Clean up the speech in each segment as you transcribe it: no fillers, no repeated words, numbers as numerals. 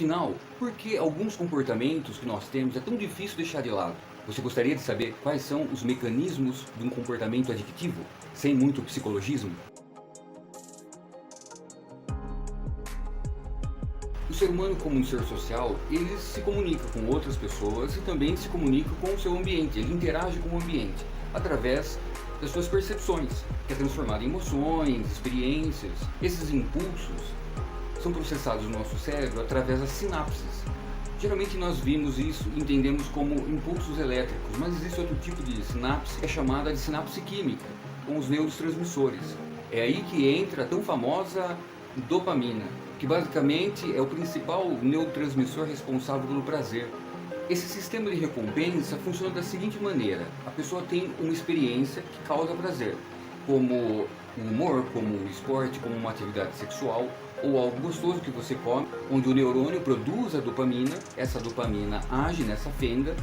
Afinal, por que alguns comportamentos que nós temos é tão difícil deixar de lado? Você gostaria de saber quais são os mecanismos de um comportamento adictivo, sem muito psicologismo? O ser humano, como um ser social, ele se comunica com outras pessoas e também se comunica com o seu ambiente, ele interage com o ambiente através das suas percepções, que é transformado em emoções, experiências. Esses impulsos são processados no nosso cérebro através das sinapses. Geralmente nós vimos isso e entendemos como impulsos elétricos, mas existe outro tipo de sinapse que é chamada de sinapse química, com os neurotransmissores. É aí que entra a tão famosa dopamina, que basicamente é o principal neurotransmissor responsável pelo prazer. Esse sistema de recompensa funciona da seguinte maneira: a pessoa tem uma experiência que causa prazer, como o humor, como o esporte, como uma atividade sexual, ou algo gostoso que você come, onde o neurônio produz a dopamina, essa dopamina age nessa fenda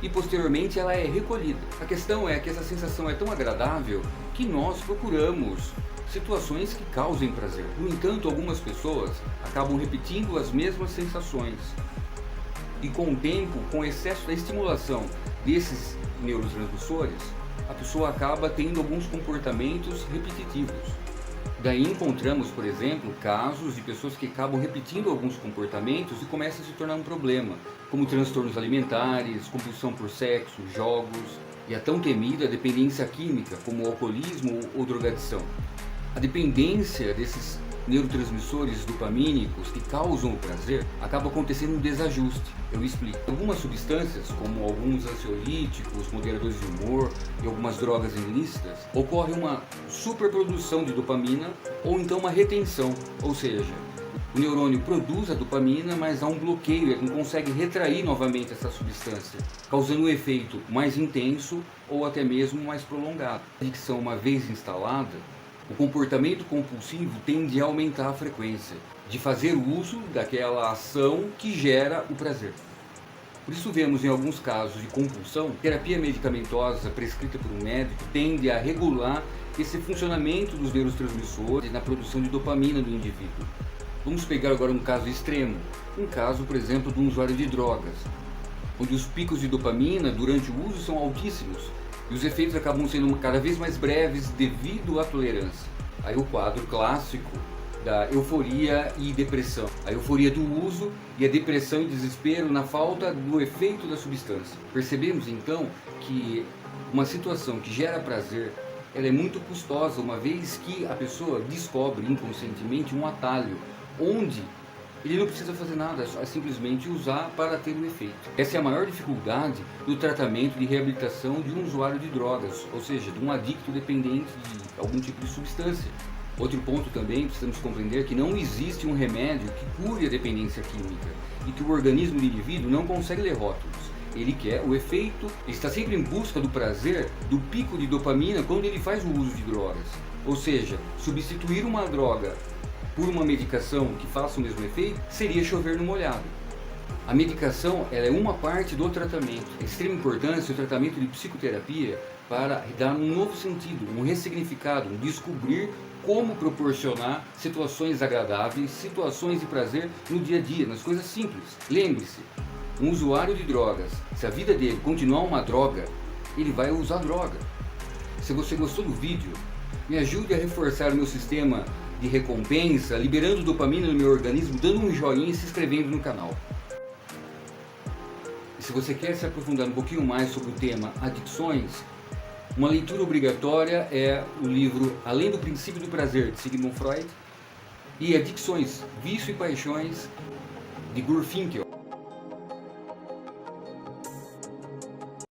e posteriormente ela é recolhida. A questão é que essa sensação é tão agradável que nós procuramos situações que causem prazer. No entanto, algumas pessoas acabam repetindo as mesmas sensações e com o tempo, com o excesso da estimulação desses neurotransmissores, a pessoa acaba tendo alguns comportamentos repetitivos. Daí encontramos, por exemplo, casos de pessoas que acabam repetindo alguns comportamentos e começa a se tornar um problema, como transtornos alimentares, compulsão por sexo, jogos e a tão temida dependência química, como o alcoolismo ou drogadição. A dependência desses neurotransmissores dopamínicos que causam o prazer acaba acontecendo um desajuste. Eu explico. Algumas substâncias, como alguns ansiolíticos, moderadores de humor e algumas drogas ilícitas, ocorre uma superprodução de dopamina ou então uma retenção, ou seja, o neurônio produz a dopamina, mas há um bloqueio, ele não consegue retrair novamente essa substância, causando um efeito mais intenso ou até mesmo mais prolongado. A adicção, uma vez instalada, o comportamento compulsivo tende a aumentar a frequência de fazer uso daquela ação que gera o prazer. Por isso vemos em alguns casos de compulsão, terapia medicamentosa prescrita por um médico tende a regular esse funcionamento dos neurotransmissores na produção de dopamina do indivíduo. Vamos pegar agora um caso extremo, um caso, por exemplo, de um usuário de drogas, onde os picos de dopamina durante o uso são altíssimos e os efeitos acabam sendo cada vez mais breves devido à tolerância. Aí o quadro clássico da euforia e depressão. A euforia do uso e a depressão e desespero na falta do efeito da substância. Percebemos então que uma situação que gera prazer, ela é muito custosa, uma vez que a pessoa descobre inconscientemente um atalho, onde ele não precisa fazer nada, é simplesmente usar para ter o efeito. Essa é a maior dificuldade do tratamento de reabilitação de um usuário de drogas, ou seja, de um adicto dependente de algum tipo de substância. Outro ponto também, precisamos compreender que não existe um remédio que cure a dependência química e que o organismo do indivíduo não consegue ler rótulos. Ele quer o efeito, ele está sempre em busca do prazer, do pico de dopamina quando ele faz o uso de drogas. Ou seja, substituir uma droga por uma medicação que faça o mesmo efeito seria chover no molhado. A medicação ela é uma parte do tratamento. É de extrema importância o tratamento de psicoterapia para dar um novo sentido, um ressignificado, um descobrir como proporcionar situações agradáveis, situações de prazer no dia a dia, nas coisas simples. Lembre-se, um usuário de drogas, se a vida dele continuar uma droga, ele vai usar droga. Se você gostou do vídeo, me ajude a reforçar o meu sistema de recompensa, liberando dopamina no meu organismo, dando um joinha e se inscrevendo no canal. E se você quer se aprofundar um pouquinho mais sobre o tema adicções, uma leitura obrigatória é o livro Além do Princípio do Prazer, de Sigmund Freud, e Adicções, Vício e Paixões, de Gurfinkel.